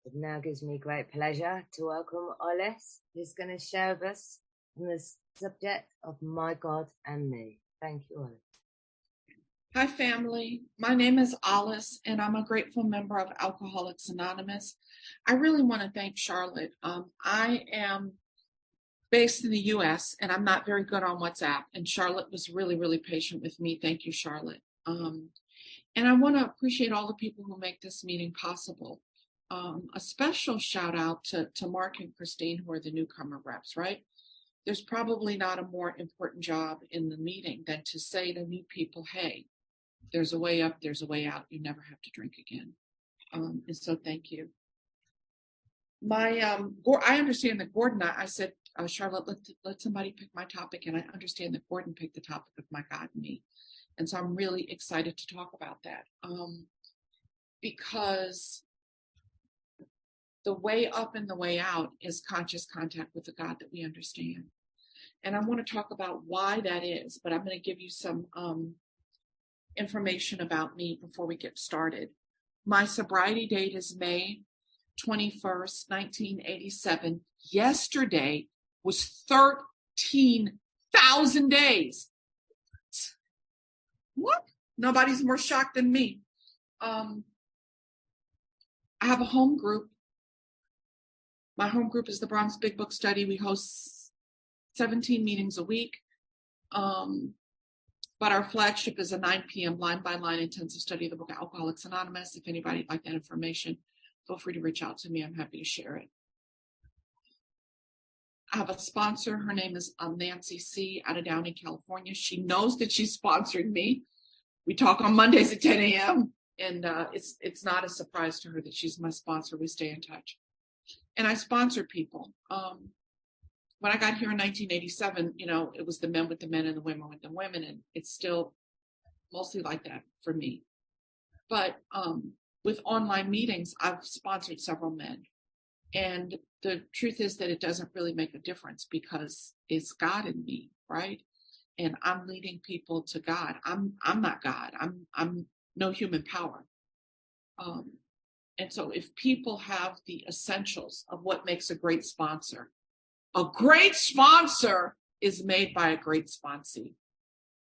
It now gives me great pleasure to welcome Olis, who's going to share with us on the subject of My God and Me. Thank you, Olis. Hi, family. My name is Olis, and I'm a grateful member of Alcoholics Anonymous. I really want to thank Charlotte. I am based in the U.S., and I'm not very good on WhatsApp, and Charlotte was really, really patient with me. Thank you, Charlotte. And I want to appreciate all the people who make this meeting possible. A special shout out to Mark and Christine, who are the newcomer reps, right? There's probably not a more important job in the meeting than to say to new people, hey, there's a way up, there's a way out. You never have to drink again. And so thank you. I understand that Gordon, I said, Charlotte, let somebody pick my topic. And I understand that Gordon picked the topic of My God and Me. And so I'm really excited to talk about that. Because the way up and the way out is conscious contact with the God that we understand. And I want to talk about why that is, but I'm going to give you some information about me before we get started. My sobriety date is May 21st, 1987. Yesterday was 13,000 days. What? Nobody's more shocked than me. I have a home group. My home group is the Bronx Big Book Study. We host 17 meetings a week. But our flagship is a 9 p.m. line-by-line intensive study of the book Alcoholics Anonymous. If anybody would like that information, feel free to reach out to me. I'm happy to share it. I have a sponsor. Her name is Nancy C. out of Downey, California. She knows that she sponsored me. We talk on Mondays at 10 a.m. And it's not a surprise to her that she's my sponsor. We stay in touch. And I sponsor people. When I got here in 1987, it was the men with the men and the women with the women. And it's still mostly like that for me. But with online meetings, I've sponsored several men. And the truth is that it doesn't really make a difference because it's God in me, right? And I'm leading people to God. I'm not God. I'm no human power. And so if people have the essentials of what makes a great sponsor is made by a great sponsee.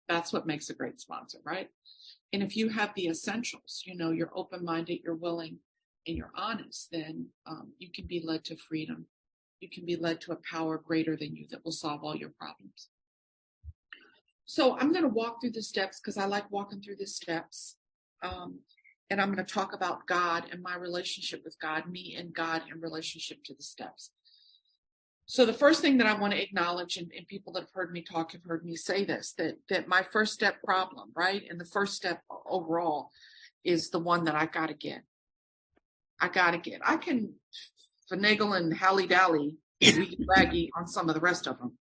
That's what makes a great sponsor, right? And if you have the essentials, you're open-minded, you're willing, and you're honest, then you can be led to freedom. You can be led to a power greater than you that will solve all your problems. So I'm going to walk through the steps because I like walking through the steps. And I'm going to talk about God and my relationship with God, me and God in relationship to the steps. So the first thing that I want to acknowledge, and people that have heard me talk have heard me say this, that my first step problem, right? And the first step overall is the one that I got to get. I can finagle and hally-dally, wiggy-waggy on some of the rest of them.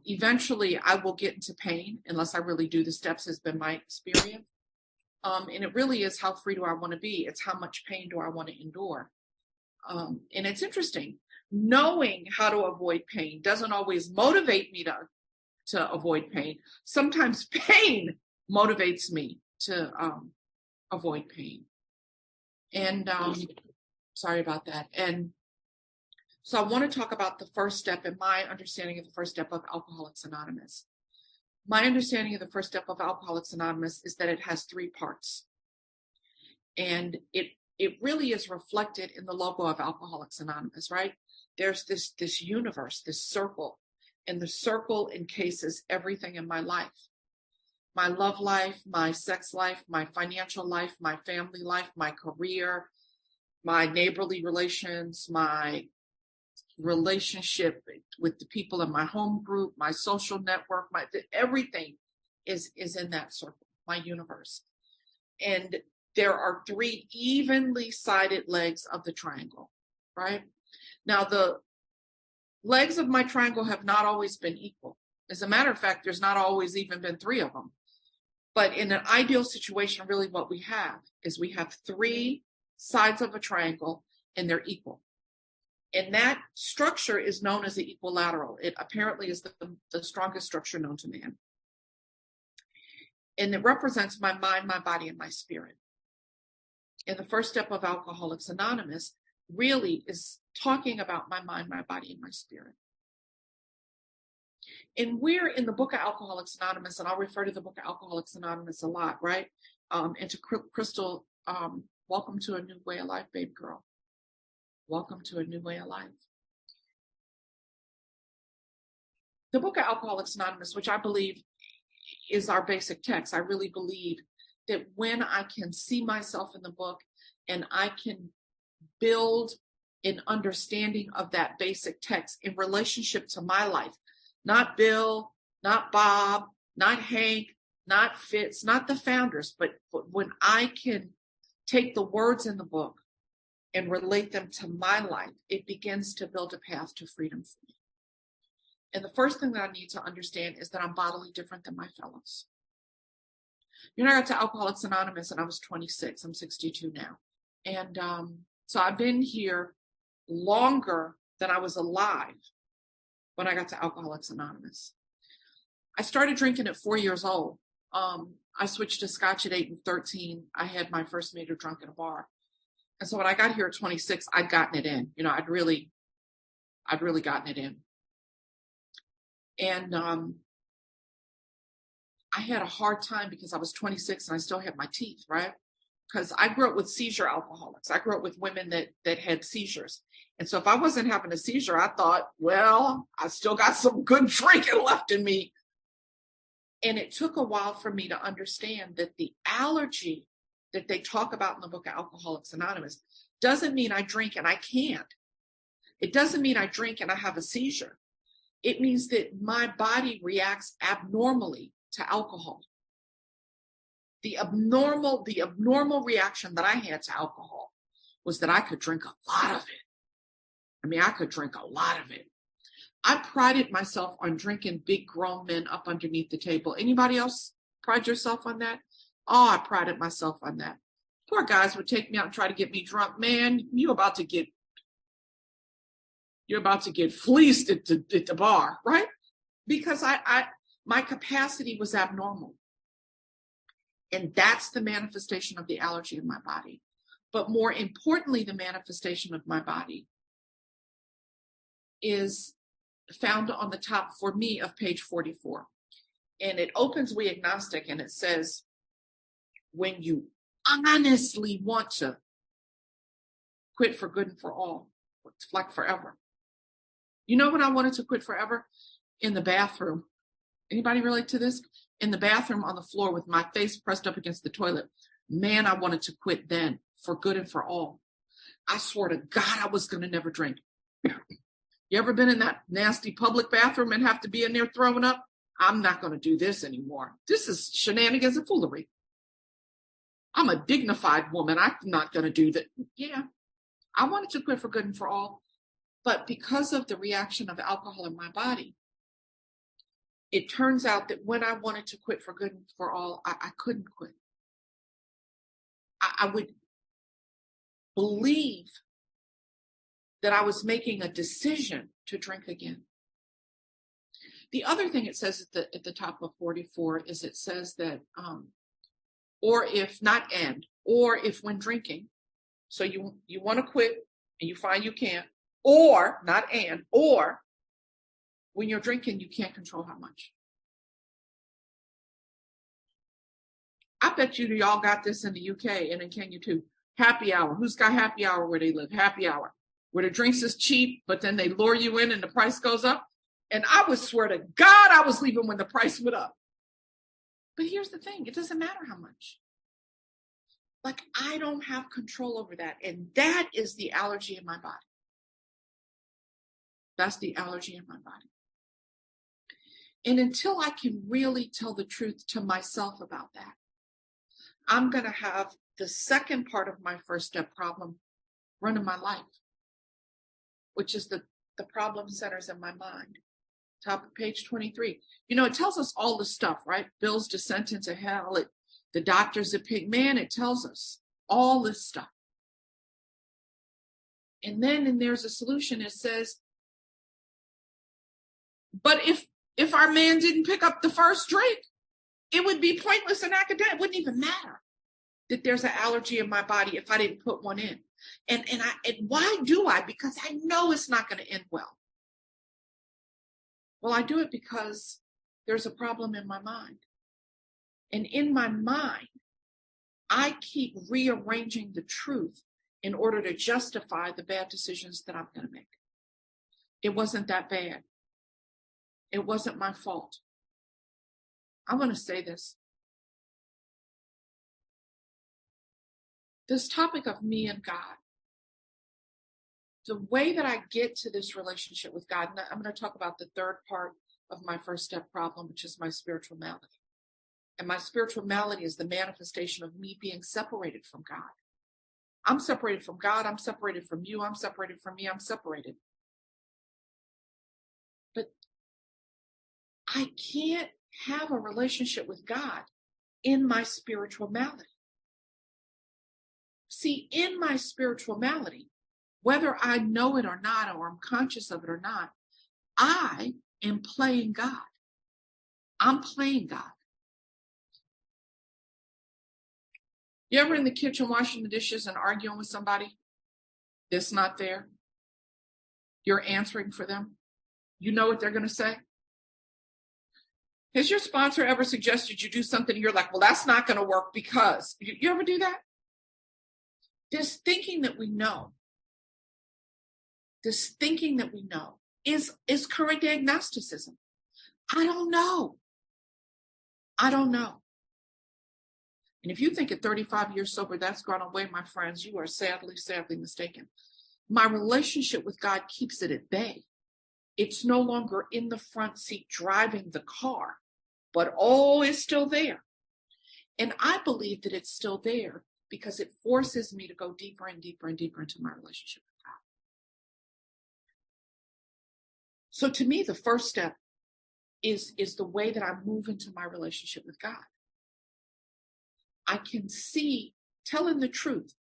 Eventually, I will get into pain unless I really do the steps, has been my experience. And it really is, how free do I want to be? It's how much pain do I want to endure? And it's interesting. Knowing how to avoid pain doesn't always motivate me to avoid pain. Sometimes pain motivates me to avoid pain. And sorry about that. And so I want to talk about the first step and my understanding of the first step of Alcoholics Anonymous. My understanding of the first step of Alcoholics Anonymous is that it has 3 parts. And it really is reflected in the logo of Alcoholics Anonymous, right? There's this universe, this circle, and the circle encases everything in my life. My love life, my sex life, my financial life, my family life, my career, my neighborly relations, my relationship with the people in my home group, my social network, everything is in that circle, my universe. And there are 3 evenly sided legs of the triangle, right? Now, the legs of my triangle have not always been equal. As a matter of fact, there's not always even been 3 of them. But in an ideal situation, really what we have is we have 3 sides of a triangle and they're equal. And that structure is known as the equilateral. It apparently is the strongest structure known to man. And it represents my mind, my body, and my spirit. In the first step of Alcoholics Anonymous, really is talking about my mind, my body, and my spirit. And we're in the book of Alcoholics Anonymous, and I'll refer to the book of Alcoholics Anonymous a lot, right? And to Crystal, welcome to a new way of life, baby girl. Welcome to a new way of life. The book of Alcoholics Anonymous, which I believe is our basic text, I really believe that when I can see myself in the book and I can build an understanding of that basic text in relationship to my life, not Bill, not Bob, not Hank, not Fitz, not the founders, but when I can take the words in the book and relate them to my life, it begins to build a path to freedom for me. And the first thing that I need to understand is that I'm bodily different than my fellows. I got to Alcoholics Anonymous and I was 26. I'm 62 now. And so I've been here longer than I was alive when I got to Alcoholics Anonymous. I started drinking at 4 years old. I switched to Scotch at 8 and 13. I had my first meter drunk at a bar. And so when I got here at 26, I'd gotten it in. I'd really gotten it in. And I had a hard time because I was 26 and I still had my teeth, right? Because I grew up with seizure alcoholics. I grew up with women that had seizures. And so if I wasn't having a seizure, I thought, well, I still got some good drinking left in me. And it took a while for me to understand that the allergy that they talk about in the book of Alcoholics Anonymous doesn't mean I drink and I can't. It doesn't mean I drink and I have a seizure. It means that my body reacts abnormally to alcohol. The abnormal reaction that I had to alcohol was that I could drink a lot of it. I could drink a lot of it. I prided myself on drinking big grown men up underneath the table. Anybody else pride yourself on that? Oh, I prided myself on that. Poor guys would take me out and try to get me drunk. Man, you're about to get fleeced at the bar, right? Because my capacity was abnormal. And that's the manifestation of the allergy in my body. But more importantly, the manifestation of my body is found on the top, for me, of page 44. And it opens We Agnostic, and it says, when you honestly want to quit for good and for all, like forever. You know when I wanted to quit forever? In the bathroom. Anybody relate to this? In the bathroom on the floor with my face pressed up against the toilet. Man, I wanted to quit then, for good and for all. I swore to God I was going to never drink. You ever been in that nasty public bathroom and have to be in there throwing up? I'm not going to do this anymore. This is shenanigans and foolery. I'm a dignified woman. I'm not going to do that. Yeah, I wanted to quit for good and for all. But because of the reaction of alcohol in my body, it turns out that when I wanted to quit for good and for all, I couldn't quit. I would believe that I was making a decision to drink again. The other thing it says at the top of 44 is it says that, or if when drinking, so you want to quit and you find you can't, or when you're drinking, you can't control how much. I bet y'all got this in the UK and in Kenya too. Happy hour. Who's got happy hour where they live? Happy hour. Where the drinks is cheap, but then they lure you in and the price goes up. And I would swear to God I was leaving when the price went up. But here's the thing. It doesn't matter how much. Like, I don't have control over that. And that is the allergy in my body. That's the allergy in my body. And until I can really tell the truth to myself about that, I'm going to have the second part of my first step problem running my life, which is the problem centers in my mind. Top of page 23. It tells us all the stuff, right? Bill's descent into hell, the doctors that pick, man, it tells us all this stuff. And then there's a solution. It says, but if our man didn't pick up the first drink, it would be pointless and academic. It wouldn't even matter that there's an allergy in my body if I didn't put one in. And why do I? Because I know it's not going to end well. Well, I do it because there's a problem in my mind. And in my mind, I keep rearranging the truth in order to justify the bad decisions that I'm going to make. It wasn't that bad. It wasn't my fault. I want to say this. This topic of me and God, the way that I get to this relationship with God, and I'm going to talk about the third part of my first step problem, which is my spiritual malady. And my spiritual malady is the manifestation of me being separated from God. I'm separated from God. I'm separated from you. I'm separated from me. I'm separated. But I can't have a relationship with God in my spiritual malady. See, in my spiritual malady, whether I know it or not, or I'm conscious of it or not, I am playing God. I'm playing God. You ever in the kitchen washing the dishes and arguing with somebody that's not there? You're answering for them. You know what they're going to say? Has your sponsor ever suggested you do something and you're like, well, that's not going to work because? You ever do that? This thinking that we know is current agnosticism. I don't know. And if you think at 35 years sober, that's gone away, my friends, you are sadly, sadly mistaken. My relationship with God keeps it at bay. It's no longer in the front seat driving the car, but it's still there. And I believe that it's still there because it forces me to go deeper and deeper and deeper into my relationship with God. So to me, the first step is the way that I move into my relationship with God. I can see telling the truth,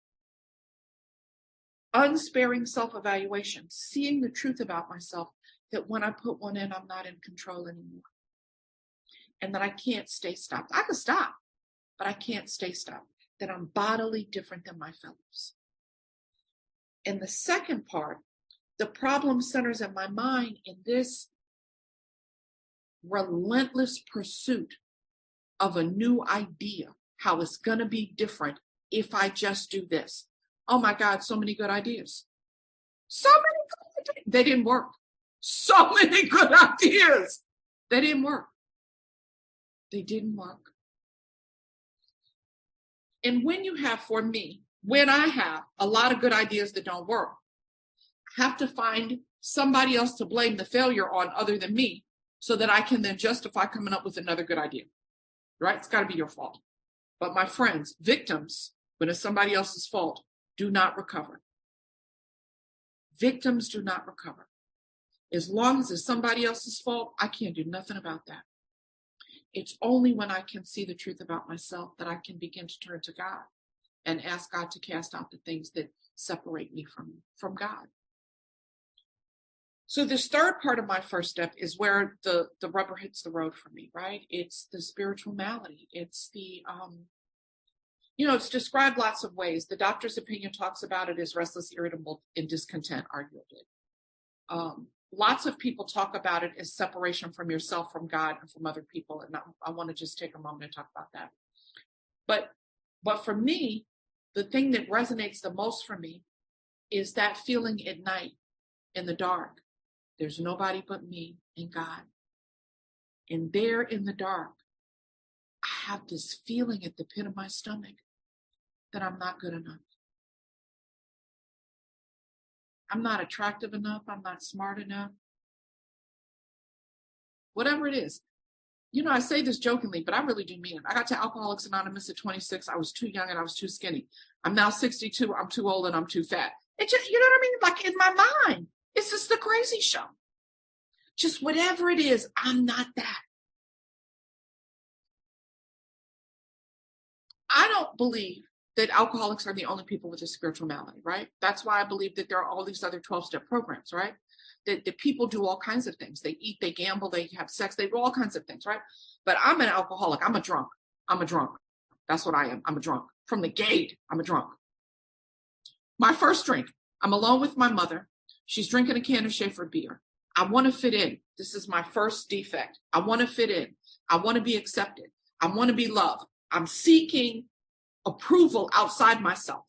unsparing self-evaluation, seeing the truth about myself, that when I put one in, I'm not in control anymore. And that I can't stay stopped. I can stop, but I can't stay stopped. That I'm bodily different than my fellows. And the second part, the problem centers in my mind in this relentless pursuit of a new idea, how it's going to be different if I just do this. Oh my God, so many good ideas. So many good ideas. They didn't work. So many good ideas. They didn't work. They didn't work. And when I have a lot of good ideas that don't work, I have to find somebody else to blame the failure on other than me so that I can then justify coming up with another good idea. Right? It's got to be your fault. But my friends, victims, when it's somebody else's fault, do not recover. Victims do not recover. As long as it's somebody else's fault, I can't do nothing about that. It's only when I can see the truth about myself that I can begin to turn to God and ask God to cast out the things that separate me from God. So this third part of my first step is where the rubber hits the road for me, right? It's the spiritual malady. It's the, it's described lots of ways. The doctor's opinion talks about it as restless, irritable, and discontent, arguably. Lots of people talk about it as separation from yourself, from God, and from other people. And I want to just take a moment and talk about that. But for me, the thing that resonates the most for me is that feeling at night in the dark. There's nobody but me and God. And there in the dark, I have this feeling at the pit of my stomach that I'm not good enough. I'm not attractive enough. I'm not smart enough. Whatever it is. I say this jokingly, but I really do mean it. I got to Alcoholics Anonymous at 26. I was too young and I was too skinny. I'm now 62. I'm too old and I'm too fat. It just, you know what I mean? Like in my mind, it's just the crazy show. Just whatever it is, I'm not that. I don't believe that alcoholics are the only people with a spiritual malady, right? That's why I believe that there are all these other 12-step programs, right? That people do all kinds of things. They eat, they gamble, they have sex, they do all kinds of things, right? But I'm an alcoholic. I'm a drunk. That's what I am. I'm a drunk. From the gate, I'm a drunk. My first drink. I'm alone with my mother. She's drinking a can of Schaefer beer. I want to fit in. This is my first defect. I want to fit in. I want to be accepted. I want to be loved. I'm seeking approval outside myself.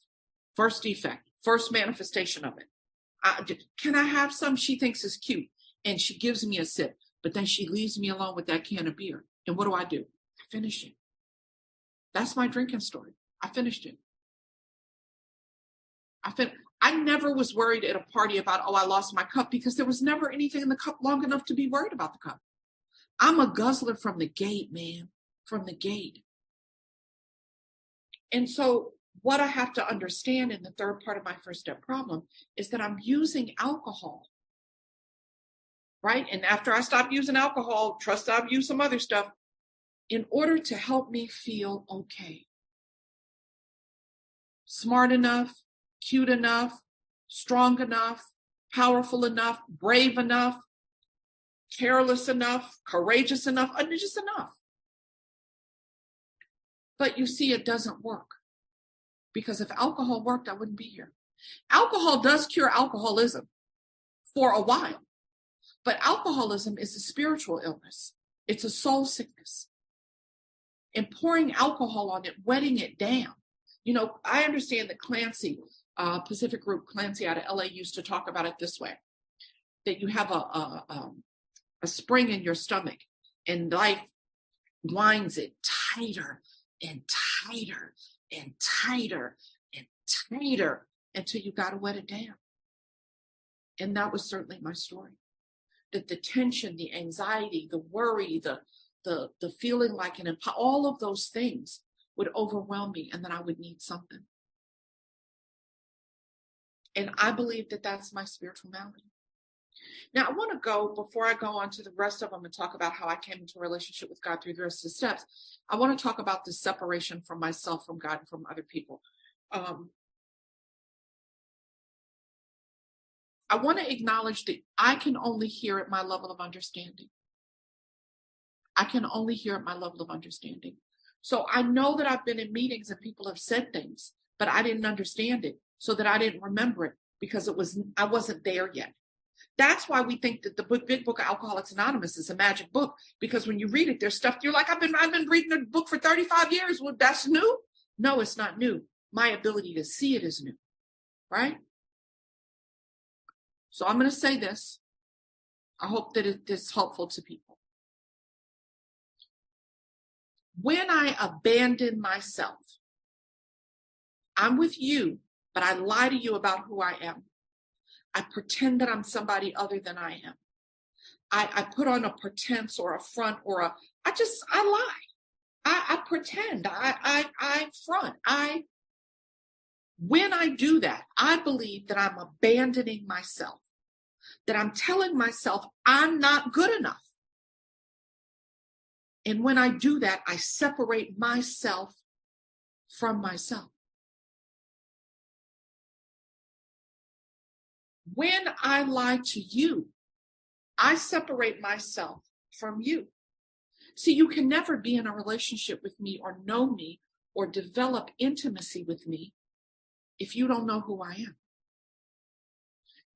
First defect, first manifestation of it. Can I have some? She thinks is cute. And she gives me a sip. But then she leaves me alone with that can of beer. And what do? I finish it. That's my drinking story. I finished it. I never was worried at a party about, I lost my cup, because there was never anything in the cup long enough to be worried about the cup. I'm a guzzler from the gate, man, from the gate. And so what I have to understand in the third part of my first step problem is that I'm using alcohol, right? And after I stop using alcohol, trust I've used some other stuff in order to help me feel okay. Smart enough, cute enough, strong enough, powerful enough, brave enough, careless enough, courageous enough, just enough. But you see, it doesn't work. Because if alcohol worked, I wouldn't be here. Alcohol does cure alcoholism for a while. But alcoholism is a spiritual illness. It's a soul sickness. And pouring alcohol on it, wetting it down. You know, I understand that Clancy, Pacific Group Clancy out of LA used to talk about it this way, that you have a spring in your stomach and life winds it tighter and tighter and tighter and tighter until you got to wet it down. And that was certainly my story. That the tension, the anxiety, the worry, the feeling like all of those things would overwhelm me, and then I would need something. And I believe that that's my spiritual malady. Now, I want to go, before I go on to the rest of them and talk about how I came into a relationship with God through the rest of the steps, I want to talk about the separation from myself, from God, and from other people. I want to acknowledge that I can only hear at my level of understanding. I can only hear at my level of understanding. So I know that I've been in meetings and people have said things, but I didn't understand it, so that I didn't remember it because I wasn't there yet. That's why we think that the big book of Alcoholics Anonymous is a magic book, because when you read it, there's stuff you're like, I've been reading a book for 35 years. Well, that's new? No, it's not new. My ability to see it is new, right? So I'm going to say this. I hope that it is helpful to people. When I abandon myself, I'm with you, but I lie to you about who I am. I pretend that I'm somebody other than I am. I put on a pretense or a front or I lie. I pretend, I front. When I do that, I believe that I'm abandoning myself, that I'm telling myself I'm not good enough. And when I do that, I separate myself from myself. When I lie to you, I separate myself from you. See, you can never be in a relationship with me or know me or develop intimacy with me if you don't know who I am.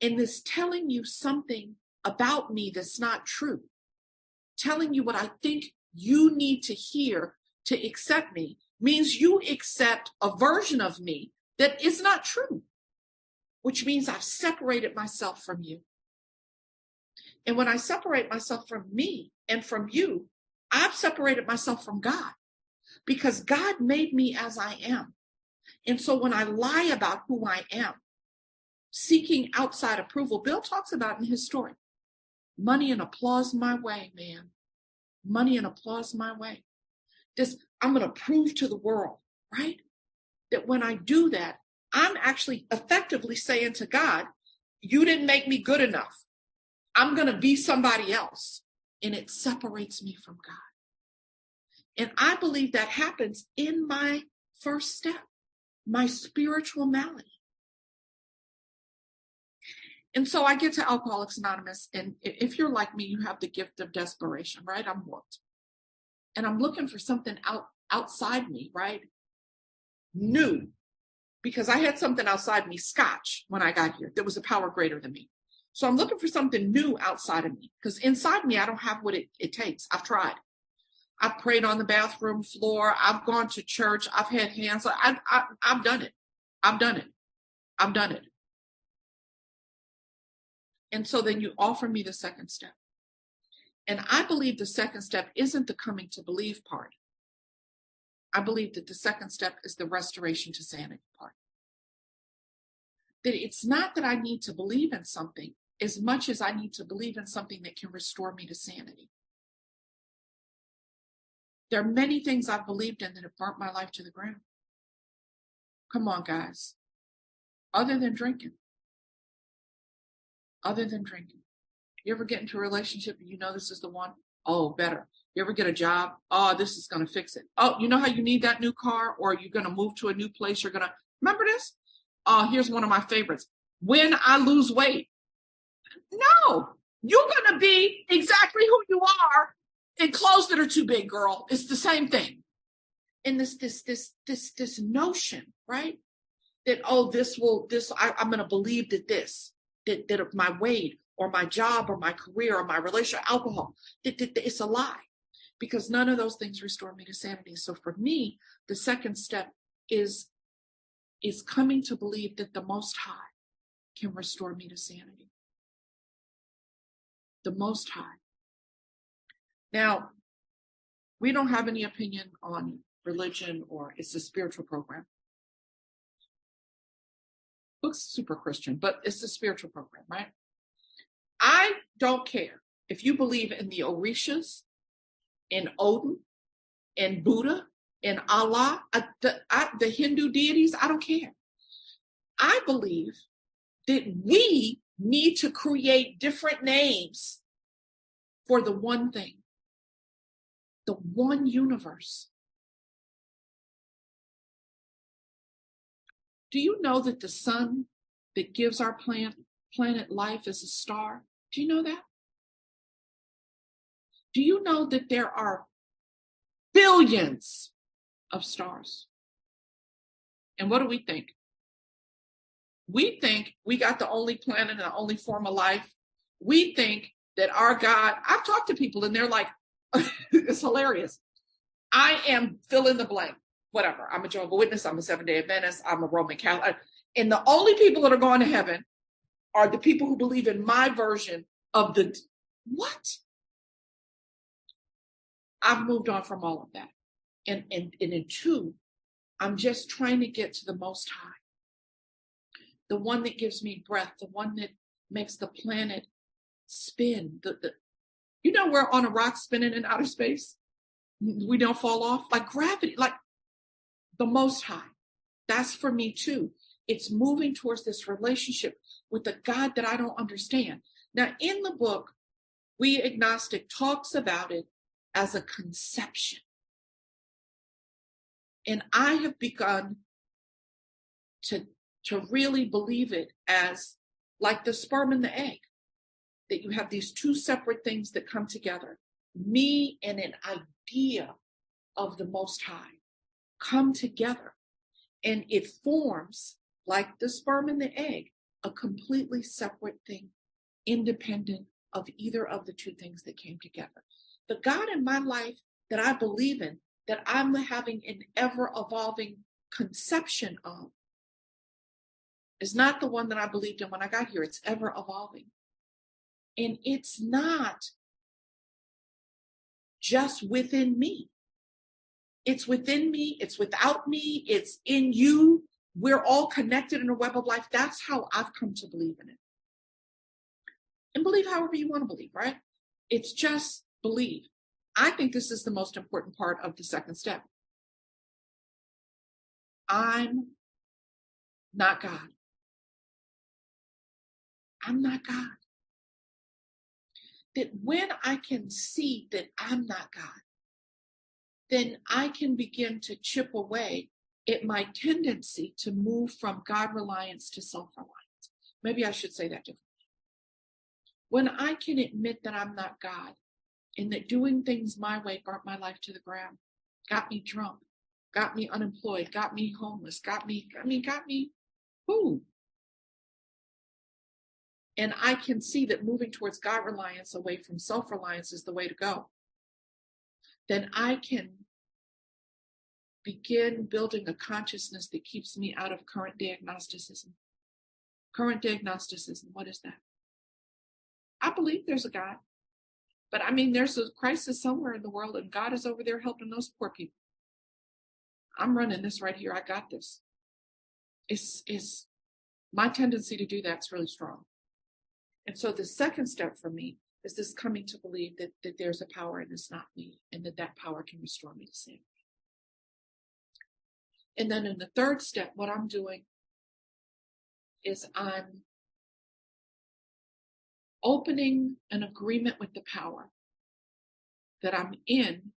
And this telling you something about me that's not true, telling you what I think you need to hear to accept me, means you accept a version of me that is not true, which means I've separated myself from you. And when I separate myself from me and from you, I've separated myself from God, because God made me as I am. And so when I lie about who I am, seeking outside approval, Bill talks about in his story, money and applause my way, man. Money and applause my way. I'm going to prove to the world, right? That when I do that, I'm actually effectively saying to God, you didn't make me good enough. I'm going to be somebody else. And it separates me from God. And I believe that happens in my first step, my spiritual malady. And so I get to Alcoholics Anonymous, and if you're like me, you have the gift of desperation, right? I'm hooked. And I'm looking for something outside me, right? New. because I had something outside me, scotch, when I got here. There was a power greater than me. So I'm looking for something new outside of me, because inside me, I don't have what it takes. I've tried. I've prayed on the bathroom floor. I've gone to church. I've had hands. I've done it. I've done it. I've done it. And so then you offer me the second step. And I believe the second step isn't the coming to believe part. I believe that the second step is the restoration to sanity part. That it's not that I need to believe in something as much as I need to believe in something that can restore me to sanity. There are many things I've believed in that have burnt my life to the ground. Come on, guys. Other than drinking. Other than drinking. You ever get into a relationship and you know this is the one? Oh, better. You ever get a job? Oh, this is going to fix it. Oh, you know how you need that new car, or you're going to move to a new place? You're going to, remember this? Oh, here's one of my favorites. When I lose weight. No, you're going to be exactly who you are in clothes that are too big, girl. It's the same thing. And this notion, right? That, oh, I'm going to believe that my weight or my job or my career or my relationship, alcohol, it's a lie, because none of those things restore me to sanity. So for me, the second step is coming to believe that the Most High can restore me to sanity. The Most High. Now, we don't have any opinion on religion, or it's a spiritual program. Looks super Christian, but it's a spiritual program, right? I don't care if you believe in the Orishas, in Odin, in Buddha, in Allah, the Hindu deities. I don't care. I believe that we need to create different names for the one thing, the one universe. Do you know that the sun that gives our planet life is a star? Do you know that? Do you know that there are billions of stars? And what do we think? We think we got the only planet and the only form of life. We think that our God, I've talked to people and they're like, it's hilarious. I am fill in the blank. Whatever. I'm a Jehovah's Witness. I'm a Seventh-day Adventist. I'm a Roman Catholic. And the only people that are going to heaven are the people who believe in my version of the what? I've moved on from all of that. And in two, I'm just trying to get to the Most High. The one that gives me breath, the one that makes the planet spin. You know, we're on a rock spinning in outer space. We don't fall off like gravity, like the Most High. That's for me too. It's moving towards this relationship with a God that I don't understand. Now, in the book, We Agnostic talks about it as a conception. And I have begun to really believe it as like the sperm and the egg, that you have these two separate things that come together. Me and an idea of the Most High come together, and it forms, like the sperm and the egg, a completely separate thing, independent of either of the two things that came together. The God in my life that I believe in, that I'm having an ever-evolving conception of, is not the one that I believed in when I got here. It's ever-evolving. And it's not just within me. It's within me. It's without me. It's in you. We're all connected in a web of life. That's how I've come to believe in it. And believe however you want to believe, right? It's just believe. I think this is the most important part of the second step. I'm not God. I'm not God. That when I can see that I'm not God, then I can begin to chip away at my tendency to move from God reliance to self-reliance. Maybe I should say that differently. When I can admit that I'm not God, and that doing things my way burnt my life to the ground, got me drunk, got me unemployed, got me homeless, got me who? And I can see that moving towards God reliance away from self-reliance is the way to go. Then I can begin building a consciousness that keeps me out of current day agnosticism. Current day agnosticism, what is that? I believe there's a God, but I mean, there's a crisis somewhere in the world and God is over there helping those poor people. I'm running this right here. I got this. It's my tendency to do that's really strong. And so the second step for me is this coming to believe that there's a power and it's not me, and that power can restore me to sanity. And then in the third step, what I'm doing is I'm opening an agreement with the power that I'm in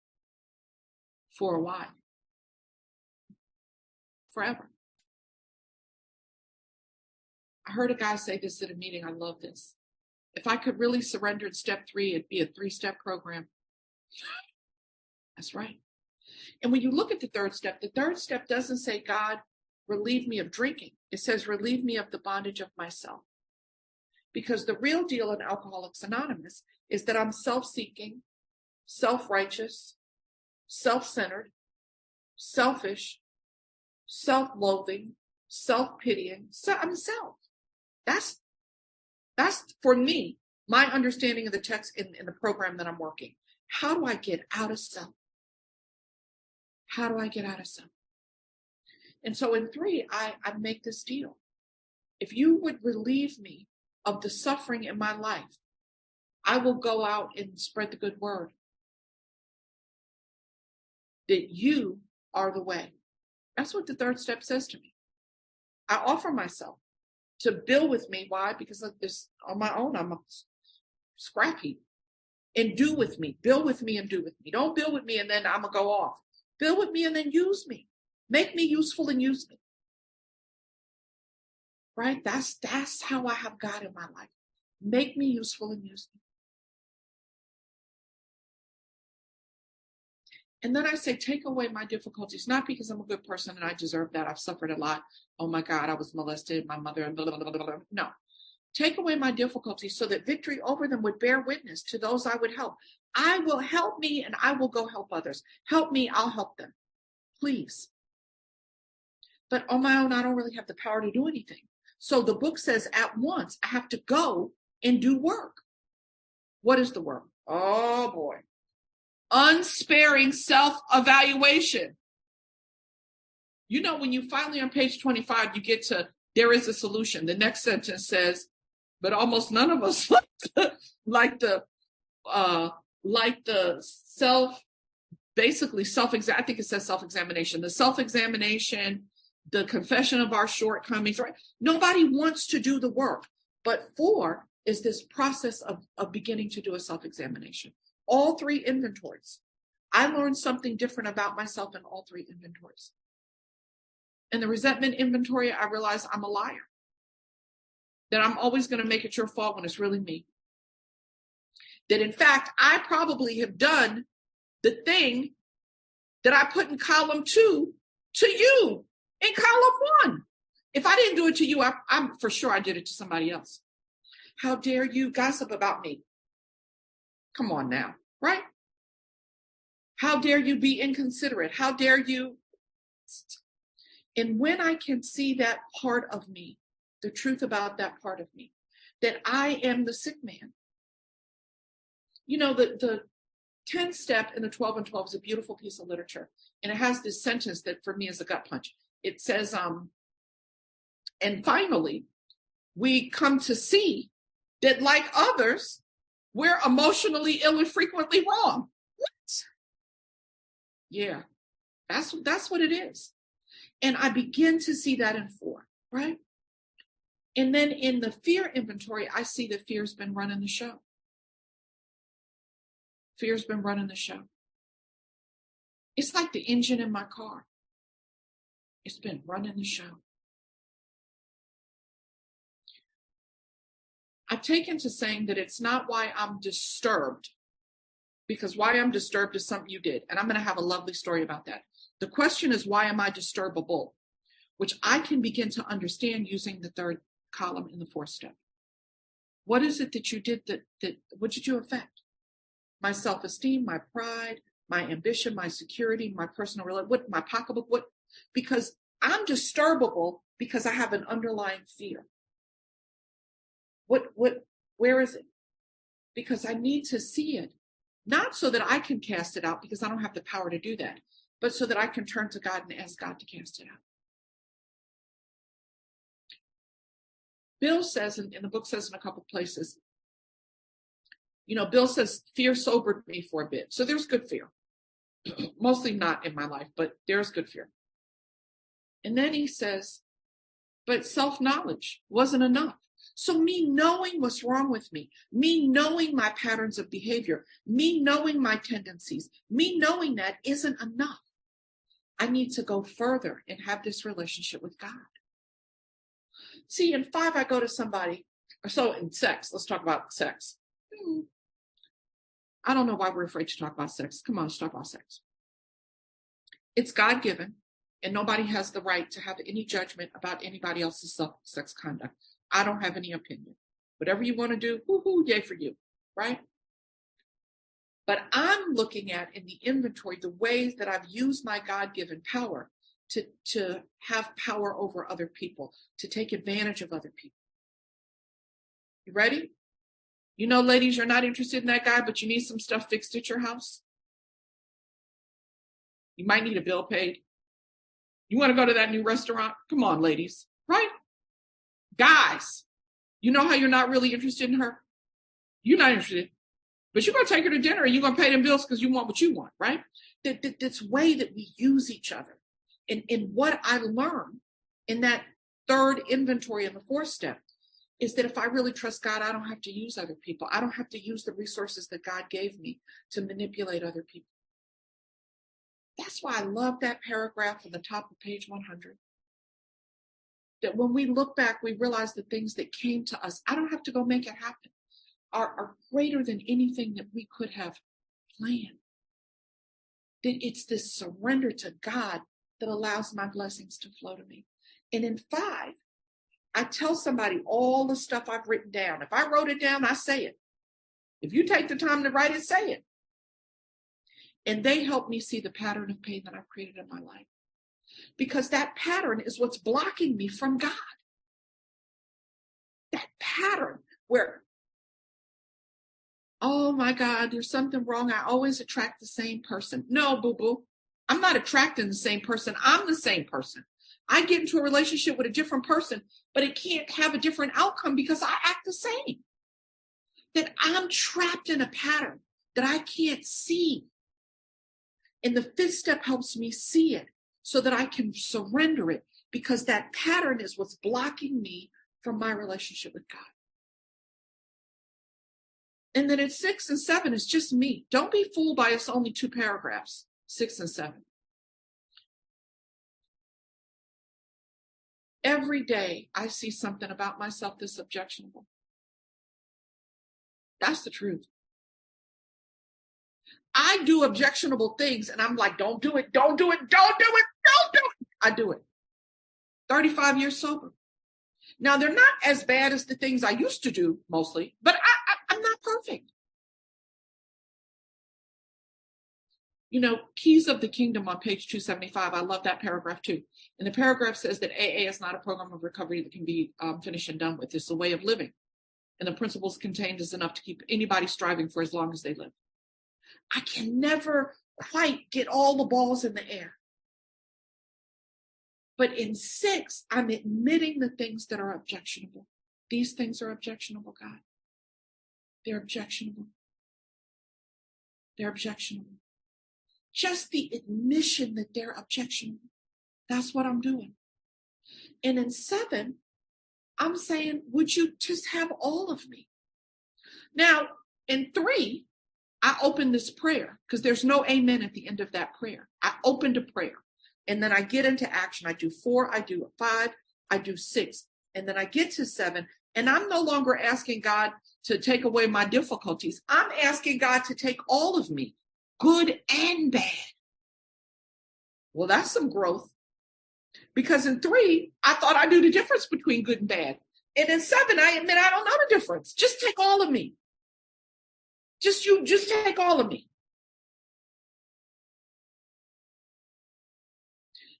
for a while, forever. I heard a guy say this at a meeting. I love this. If I could really surrender in step 3, it'd be a 3-step program. That's right. And when you look at the third step doesn't say, God, relieve me of drinking. It says, relieve me of the bondage of myself. Because the real deal in Alcoholics Anonymous is that I'm self-seeking, self-righteous, self-centered, selfish, self-loathing, self-pitying. I'm self. That's for me, my understanding of the text in the program that I'm working. How do I get out of self? How do I get out of self? And so in 3, I make this deal. If you would relieve me of the suffering in my life, I will go out and spread the good word that you are the way. That's what the third step says to me. I offer myself to build with me. Why? Because of this, on my own, I'm a scrap heap. And do with me, build with me and do with me. Don't build with me and then I'm going to go off. Build with me and then use me. Make me useful and use me. Right? That's how I have God in my life. Make me useful and use me. And then I say, take away my difficulties, not because I'm a good person and I deserve that. I've suffered a lot. Oh my God, I was molested, my mother, blah, blah, blah, blah, blah. No. Take away my difficulties so that victory over them would bear witness to those I would help. I will help me and I will go help others. Help me, I'll help them. Please. But on my own, I don't really have the power to do anything. So the book says at once, I have to go and do work. What is the work? Oh boy. Unsparing self-evaluation. You know, when you finally on page 25, you get to, there is a solution. The next sentence says, but almost none of us like the I think it says self-examination, the self-examination, the confession of our shortcomings, right? Nobody wants to do the work, but 4 is this process of beginning to do a self-examination. All 3 inventories. I learned something different about myself in all 3 inventories. In the resentment inventory, I realized I'm a liar. That I'm always going to make it your fault when it's really me. That in fact, I probably have done the thing that I put in column 2 to you in column 1. If I didn't do it to you, I'm for sure I did it to somebody else. How dare you gossip about me? Come on now, right? How dare you be inconsiderate? How dare you? And when I can see that part of me, the truth about that part of me, that I am the sick man. You know, the 10th step in the 12 and 12 is a beautiful piece of literature. And it has this sentence that for me is a gut punch. It says, and finally, we come to see that like others, we're emotionally ill and frequently wrong. What? Yeah, that's what it is. And I begin to see that in 4, right? And then in the fear inventory, I see that fear's been running the show. Fear's been running the show. It's like the engine in my car. It's been running the show. I've taken to saying that it's not why I'm disturbed, because why I'm disturbed is something you did. And I'm going to have a lovely story about that. The question is, why am I disturbable? Which I can begin to understand using the third column in the fourth step. What is it that you did what did you affect? My self-esteem, my pride, my ambition, my security, my personal relationship, my pocketbook, what? Because I'm disturbable because I have an underlying fear. Where is it? Because I need to see it, not so that I can cast it out because I don't have the power to do that, but so that I can turn to God and ask God to cast it out. Bill says, and the book says in a couple of places, Bill says, fear sobered me for a bit. So there's good fear. Mostly not in my life, but there's good fear. And then he says, but self-knowledge wasn't enough. So me knowing what's wrong with me knowing my patterns of behavior, me knowing my tendencies, me knowing that isn't enough. I need to go further and have this relationship with God. See, in 5, I go to somebody, so in sex, let's talk about sex. I don't know why we're afraid to talk about sex. Come on, let's talk about sex. It's God-given, and nobody has the right to have any judgment about anybody else's sex conduct. I don't have any opinion. Whatever you want to do, woohoo, yay for you, right? But I'm looking at in the inventory the ways that I've used my God-given power to have power over other people, to take advantage of other people. You ready? Ladies, you're not interested in that guy, but you need some stuff fixed at your house. You might need a bill paid. You want to go to that new restaurant? Come on, ladies, right? Guys, you know how you're not really interested in her? You're not interested, but you're going to take her to dinner and you're going to pay them bills because you want what you want, right? This way that we use each other. And what I learned in that third inventory in the fourth step is that if I really trust God, I don't have to use other people. I don't have to use the resources that God gave me to manipulate other people. That's why I love that paragraph on the top of page 100. That when we look back, we realize the things that came to us, I don't have to go make it happen, are greater than anything that we could have planned. That it's this surrender to God that allows my blessings to flow to me. And in 5, I tell somebody all the stuff I've written down. If I wrote it down, I say it. If you take the time to write it, say it. And they help me see the pattern of pain that I've created in my life. Because that pattern is what's blocking me from God. That pattern where, oh my God, there's something wrong. I always attract the same person. No, boo-boo. I'm not attracting the same person. I'm the same person. I get into a relationship with a different person, but it can't have a different outcome because I act the same. That I'm trapped in a pattern that I can't see. And the 5th step helps me see it so that I can surrender it, because that pattern is what's blocking me from my relationship with God. And then at 6 and 7, it's just me. Don't be fooled by it's only 2 paragraphs, 6 and 7. Every day I see something about myself that's objectionable. That's the truth. I do objectionable things and I'm like, don't do it, don't do it, don't do it, don't do it. I do it. 35 years sober. Now, they're not as bad as the things I used to do mostly, but I'm not perfect. Keys of the Kingdom on page 275. I love that paragraph too. And the paragraph says that AA is not a program of recovery that can be finished and done with. It's a way of living. And the principles contained is enough to keep anybody striving for as long as they live. I can never quite get all the balls in the air. But in 6, I'm admitting the things that are objectionable. These things are objectionable, God. They're objectionable. They're objectionable. Just the admission that they're objectionable. That's what I'm doing. And in 7, I'm saying, would you just have all of me? Now, in 3, I open this prayer because there's no amen at the end of that prayer. I opened a prayer and then I get into action. I do 4, I do 5, I do 6, and then I get to 7. And I'm no longer asking God to take away my difficulties. I'm asking God to take all of me, good and bad. Well, that's some growth. Because in 3, I thought I knew the difference between good and bad. And in 7, I admit I don't know the difference. Just take all of me. Just take all of me.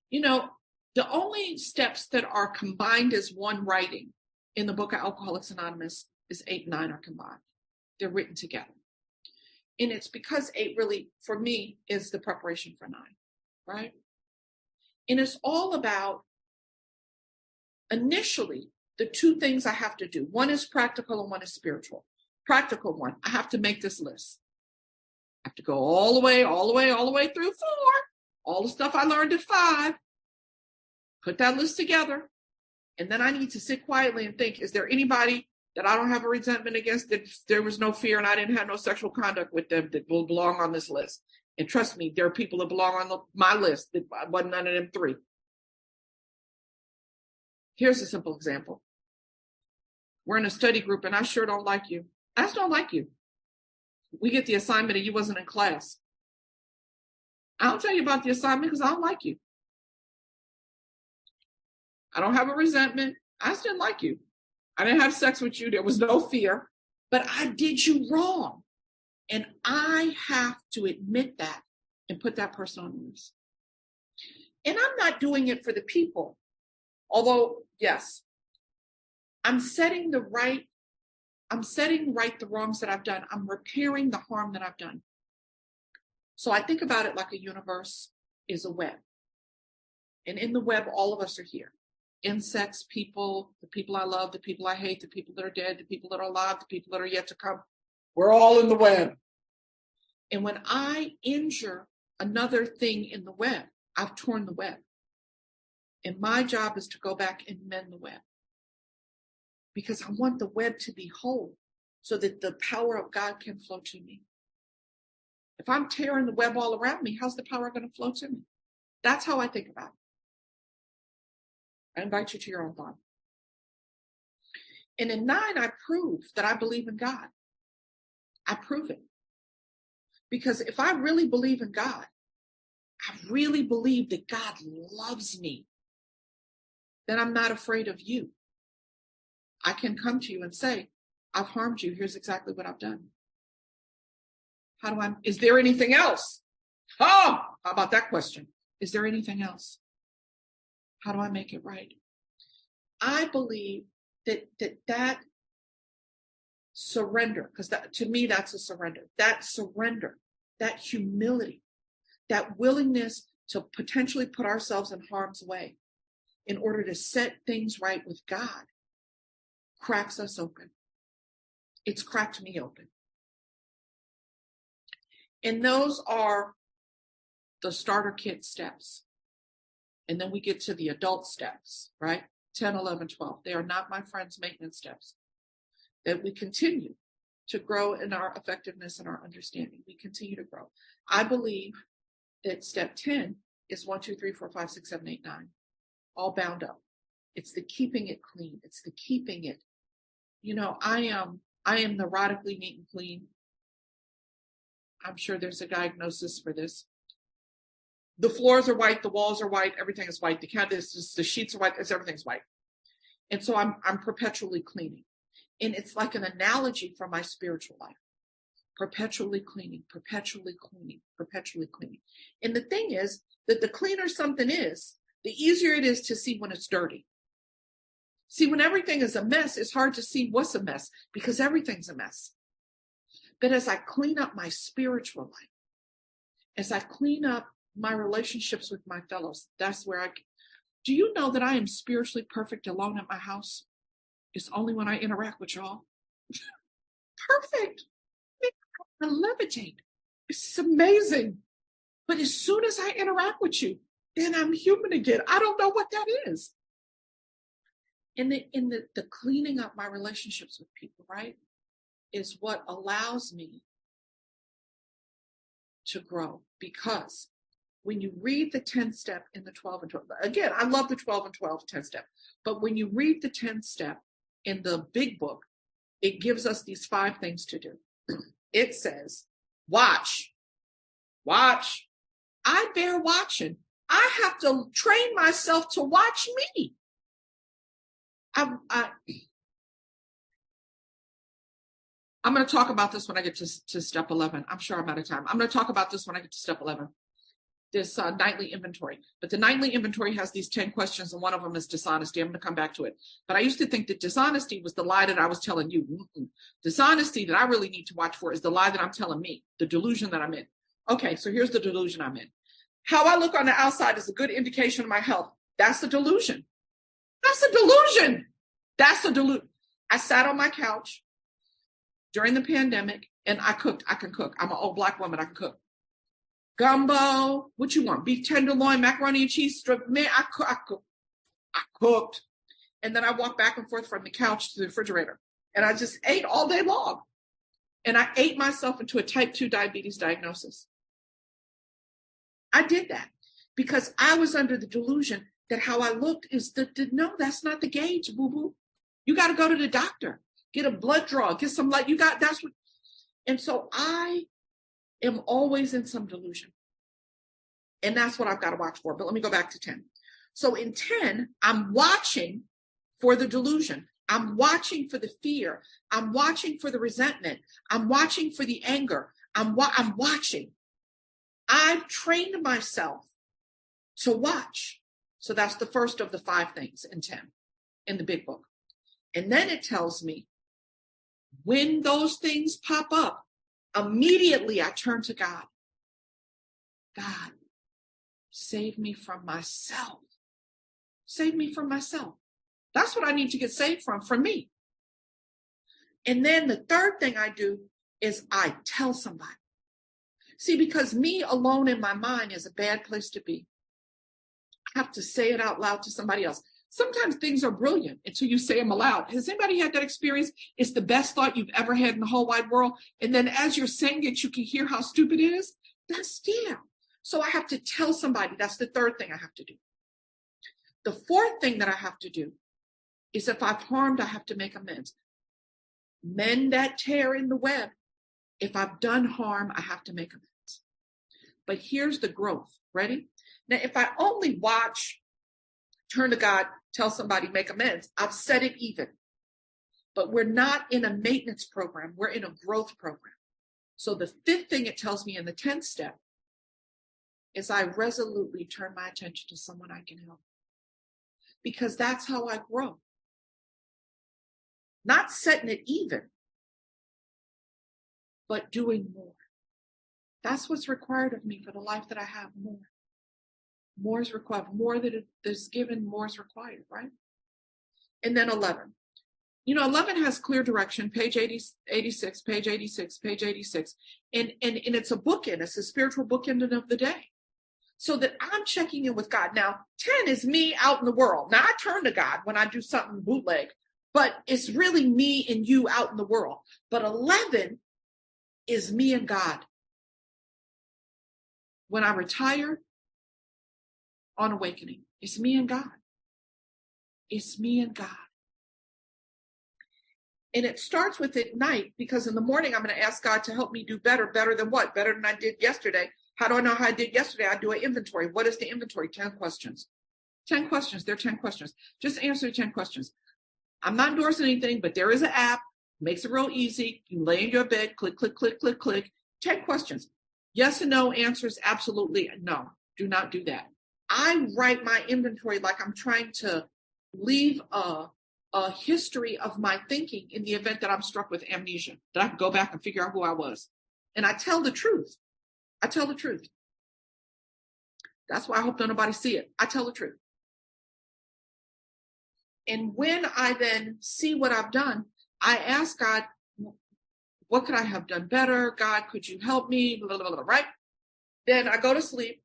You know, the only steps that are combined as one writing in the book of Alcoholics Anonymous is 8 and 9 are combined. They're written together. And it's because 8 really, for me, is the preparation for 9, right? And it's all about, initially, the 2 things I have to do. One is practical and one is spiritual. Practical one, I have to make this list. I have to go all the way through 4. All the stuff I learned at 5. Put that list together. And then I need to sit quietly and think, is there anybody that I don't have a resentment against, that there was no fear and I didn't have no sexual conduct with them that will belong on this list? And trust me, there are people that belong on my list that wasn't none of them 3. Here's a simple example. We're in a study group and I sure don't like you. I just don't like you. We get the assignment and you wasn't in class. I don't tell you about the assignment because I don't like you. I don't have a resentment. I just didn't like you. I didn't have sex with you. There was no fear, but I did you wrong. And I have to admit that and put that person on the list. And I'm not doing it for the people. Although, yes, I'm setting right the wrongs that I've done. I'm repairing the harm that I've done. So I think about it like a universe is a web. And in the web, all of us are here. Insects, people, the people I love, the people I hate, the people that are dead, the people that are alive, the people that are yet to come. We're all in the web. And when I injure another thing in the web, I've torn the web. And my job is to go back and mend the web. Because I want the web to be whole so that the power of God can flow to me. If I'm tearing the web all around me, how's the power going to flow to me? That's how I think about it. I invite you to your own thought. And in 9, I prove that I believe in God. I prove it. Because if I really believe in God, I really believe that God loves me, then I'm not afraid of you. I can come to you and say, I've harmed you. Here's exactly what I've done. Is there anything else? Oh, how about that question? Is there anything else? How do I make it right? I believe that surrender, because to me, that's a surrender. That surrender, that humility, that willingness to potentially put ourselves in harm's way in order to set things right with God cracks us open. It's cracked me open. And those are the starter kit steps. And then we get to the adult steps, right? 10, 11, 12. They are not, my friends, maintenance steps. That we continue to grow in our effectiveness and our understanding. We continue to grow. I believe that step 10 is 1, 2, 3, 4, 5, 6, 7, 8, 9, all bound up. It's the keeping it clean. It's the keeping it. You know, I am neurotically neat and clean. I'm sure there's a diagnosis for this. The floors are white, the walls are white, everything is white. The sheets are white, everything's white. And so I'm perpetually cleaning. And it's like an analogy for my spiritual life. Perpetually cleaning, perpetually cleaning, perpetually cleaning. And the thing is that the cleaner something is, the easier it is to see when it's dirty. See, when everything is a mess, it's hard to see what's a mess because everything's a mess. But as I clean up my spiritual life, as I clean up my relationships with my fellows, that's where do you know that I am spiritually perfect alone at my house? It's only when I interact with y'all. Perfect. I levitate. It's amazing. But as soon as I interact with you, then I'm human again. I don't know what that is. In the cleaning up my relationships with people, right, is what allows me to grow. Because when you read the 10th step in the 12 and 12, again, I love the 12 and 12, 10 step, but when you read the 10th step in the big book, it gives us these 5 things to do. It says, watch. I bear watching. I have to train myself to watch me. I'm going to talk about this when I get to step 11. I'm sure I'm out of time. I'm going to talk about this when I get to step 11. This nightly inventory. But the nightly inventory has these 10 questions, and one of them is dishonesty. I'm going to come back to it. But I used to think that dishonesty was the lie that I was telling you. Dishonesty that I really need to watch for is the lie that I'm telling me, the delusion that I'm in. Okay, so here's the delusion I'm in. How I look on the outside is a good indication of my health. That's a delusion. That's a delusion. That's a delusion. I sat on my couch during the pandemic and I cooked. I can cook. I'm an old Black woman. I can cook. Gumbo, what you want? Beef tenderloin, macaroni and cheese strip. Man, I cooked. And then I walked back and forth from the couch to the refrigerator. And I just ate all day long. And I ate myself into a type 2 diabetes diagnosis. I did that because I was under the delusion that how I looked is no, that's not the gauge, boo-boo. You got to go to the doctor, get a blood draw, get some light. And so I am always in some delusion. And that's what I've got to watch for. But let me go back to 10. So in 10, I'm watching for the delusion. I'm watching for the fear. I'm watching for the resentment. I'm watching for the anger. I'm watching. I've trained myself to watch. So that's the first of the 5 things in 10 in the big book. And then it tells me when those things pop up, immediately I turn to God. God, save me from myself. Save me from myself. That's what I need to get saved from me. And then the third thing I do is I tell somebody. See, because me alone in my mind is a bad place to be. I have to say it out loud to somebody else. Sometimes things are brilliant until you say them aloud. Has anybody had that experience? It's the best thought you've ever had in the whole wide world. And then as you're saying it, you can hear how stupid it is. So I have to tell somebody. That's the third thing I have to do. The fourth thing that I have to do is if I've harmed, I have to make amends. Mend that tear in the web. If I've done harm, I have to make amends. But here's the growth. Ready? Now, if I only watch, turn to God, tell somebody, make amends, I've set it even. But we're not in a maintenance program. We're in a growth program. So the fifth thing it tells me in the 10th step is I resolutely turn my attention to someone I can help. Because that's how I grow. Not setting it even, but doing more. That's what's required of me for the life that I have. More is required. More that is given, more is required, right? And then 11. 11 has clear direction, page 86, page 86, page 86. And it's a bookend. It's a spiritual bookend of the day. So that I'm checking in with God. Now, 10 is me out in the world. Now, I turn to God when I do something bootleg. But it's really me and you out in the world. But 11 is me and God. When I retire on awakening, it's me and God. It's me and God. And it starts with at night, because in the morning, I'm going to ask God to help me do better. Better than what? Better than I did yesterday. How do I know how I did yesterday? I do an inventory. What is the inventory? 10 questions. 10 questions. There are 10 questions. Just answer 10 questions. I'm not endorsing anything, but there is an app. Makes it real easy. You lay in your bed, click, click, click, click, click. 10 questions. Yes and no answers. Absolutely no. Do not do that. I write my inventory like I'm trying to leave a history of my thinking in the event that I'm struck with amnesia, that I can go back and figure out who I was. And I tell the truth. I tell the truth. That's why I hope nobody see it. I tell the truth. And when I then see what I've done, I ask God, what could I have done better? God, could you help me? Blah, blah, blah, right? Then I go to sleep.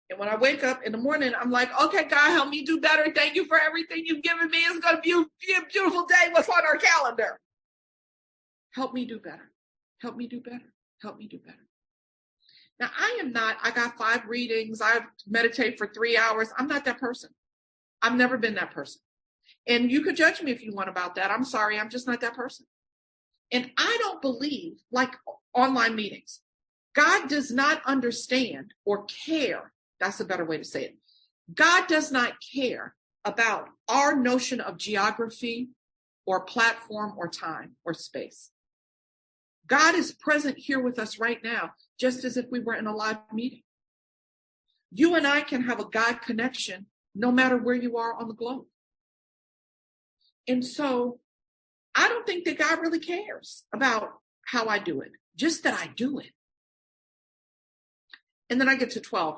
And when I wake up in the morning, I'm like, okay, God, help me do better. Thank you for everything you've given me. It's going to be a beautiful day. What's on our calendar? Help me do better. Help me do better. Help me do better. Now, I got 5 readings. I meditate for 3 hours. I'm not that person. I've never been that person. And you could judge me if you want about that. I'm sorry. I'm just not that person. And I don't believe, like online meetings, God does not understand or care That's a better way to say it. God does not care about our notion of geography or platform or time or space. God is present here with us right now, just as if we were in a live meeting. You and I can have a God connection no matter where you are on the globe. And so I don't think that God really cares about how I do it, just that I do it. And then I get to 12.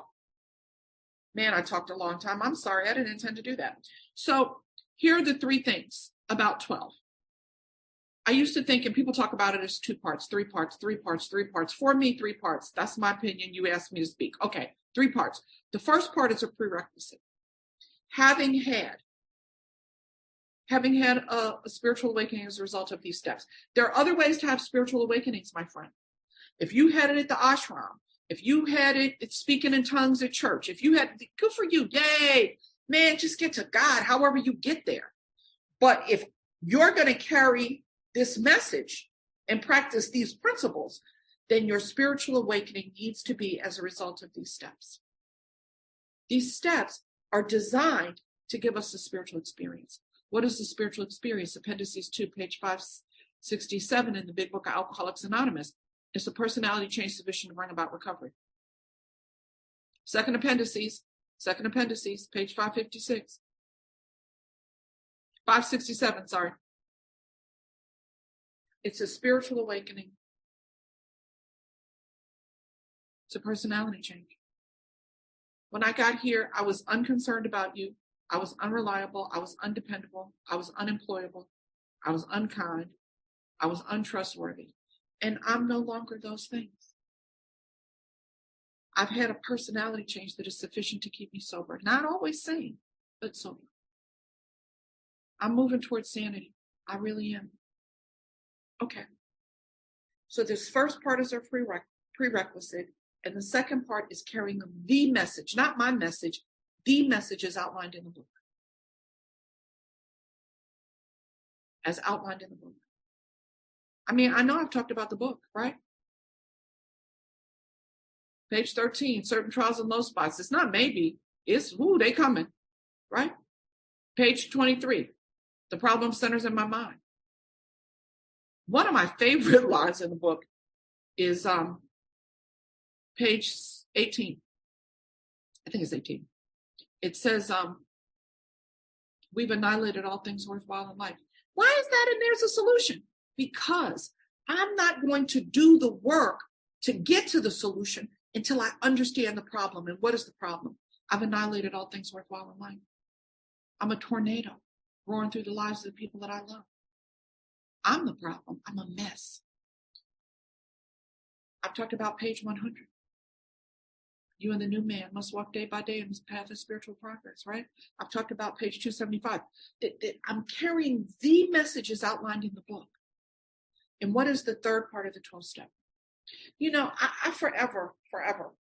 Man, I talked a long time. I'm sorry, I didn't intend to do that. So here are the three things about 12. I used to think, and people talk about it as 2 parts, 3 parts, 3 parts, 3 parts. For me, 3 parts. That's my opinion. You asked me to speak. Okay, 3 parts. The first part is a prerequisite. Having had a spiritual awakening as a result of these steps. There are other ways to have spiritual awakenings, my friend. If you had it at the ashram, if you had it speaking in tongues at church, if you had, good for you, yay, man, just get to God, however you get there. But if you're going to carry this message and practice these principles, then your spiritual awakening needs to be as a result of these steps. These steps are designed to give us a spiritual experience. What is the spiritual experience? Appendices 2, page 567 in the Big Book of Alcoholics Anonymous. It's a personality change sufficient to bring about recovery. Second appendices, page 556. 567, sorry. It's a spiritual awakening. It's a personality change. When I got here, I was unconcerned about you. I was unreliable. I was undependable. I was unemployable. I was unkind. I was untrustworthy. And I'm no longer those things. I've had a personality change that is sufficient to keep me sober. Not always sane, but sober. I'm moving towards sanity. I really am. Okay. So this first part is our prerequisite. And the second part is carrying the message, not my message. The message is outlined in the book. As outlined in the book. I mean, I know I've talked about the book, right? Page 13, certain trials and low spots. It's not maybe, it's, they coming, right? Page 23, the problem centers in my mind. One of my favorite lines in the book is page 18. I think it's 18. It says, we've annihilated all things worthwhile in life. Why is that? And there's a solution. Because I'm not going to do the work to get to the solution until I understand the problem. And what is the problem? I've annihilated all things worthwhile in life. I'm a tornado roaring through the lives of the people that I love. I'm the problem. I'm a mess. I've talked about page 100. You and the new man must walk day by day in this path of spiritual progress, right? I've talked about page 275. I'm carrying the messages outlined in the book. And what is the third part of the 12 step? You know, I forever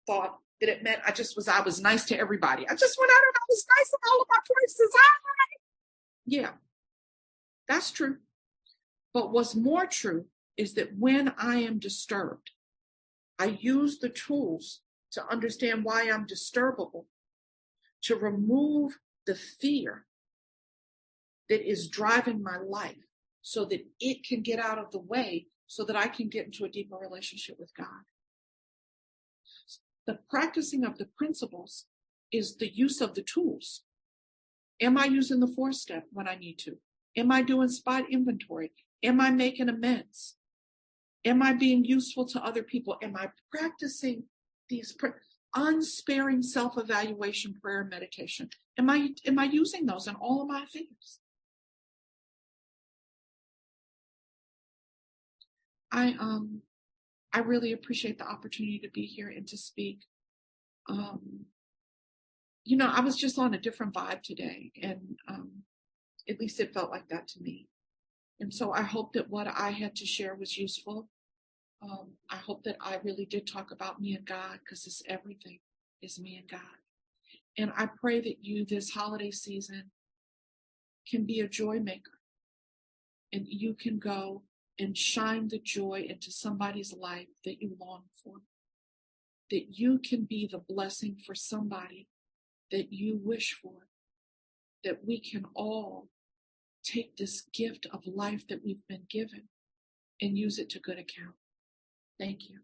thought that it meant I was nice to everybody. I just went out and I was nice in all of my places. Yeah, that's true. But what's more true is that when I am disturbed, I use the tools to understand why I'm disturbable, to remove the fear that is driving my life so that it can get out of the way so that I can get into a deeper relationship with God. The practicing of the principles is the use of the tools. Am I using the 4th step when I need to? Am I doing spot inventory? Am I making amends? Am I being useful to other people? Am I practicing these unsparing self-evaluation, prayer, and meditation? Am I using those in all of my affairs? I really appreciate the opportunity to be here and to speak. You know, I was just on a different vibe today, and at least it felt like that to me. And so I hope that what I had to share was useful. I hope that I really did talk about me and God, because it's everything is me and God. And I pray that you this holiday season can be a joy maker, and you can go and shine the joy into somebody's life that you long for, that you can be the blessing for somebody that you wish for, that we can all take this gift of life that we've been given and use it to good account. Thank you.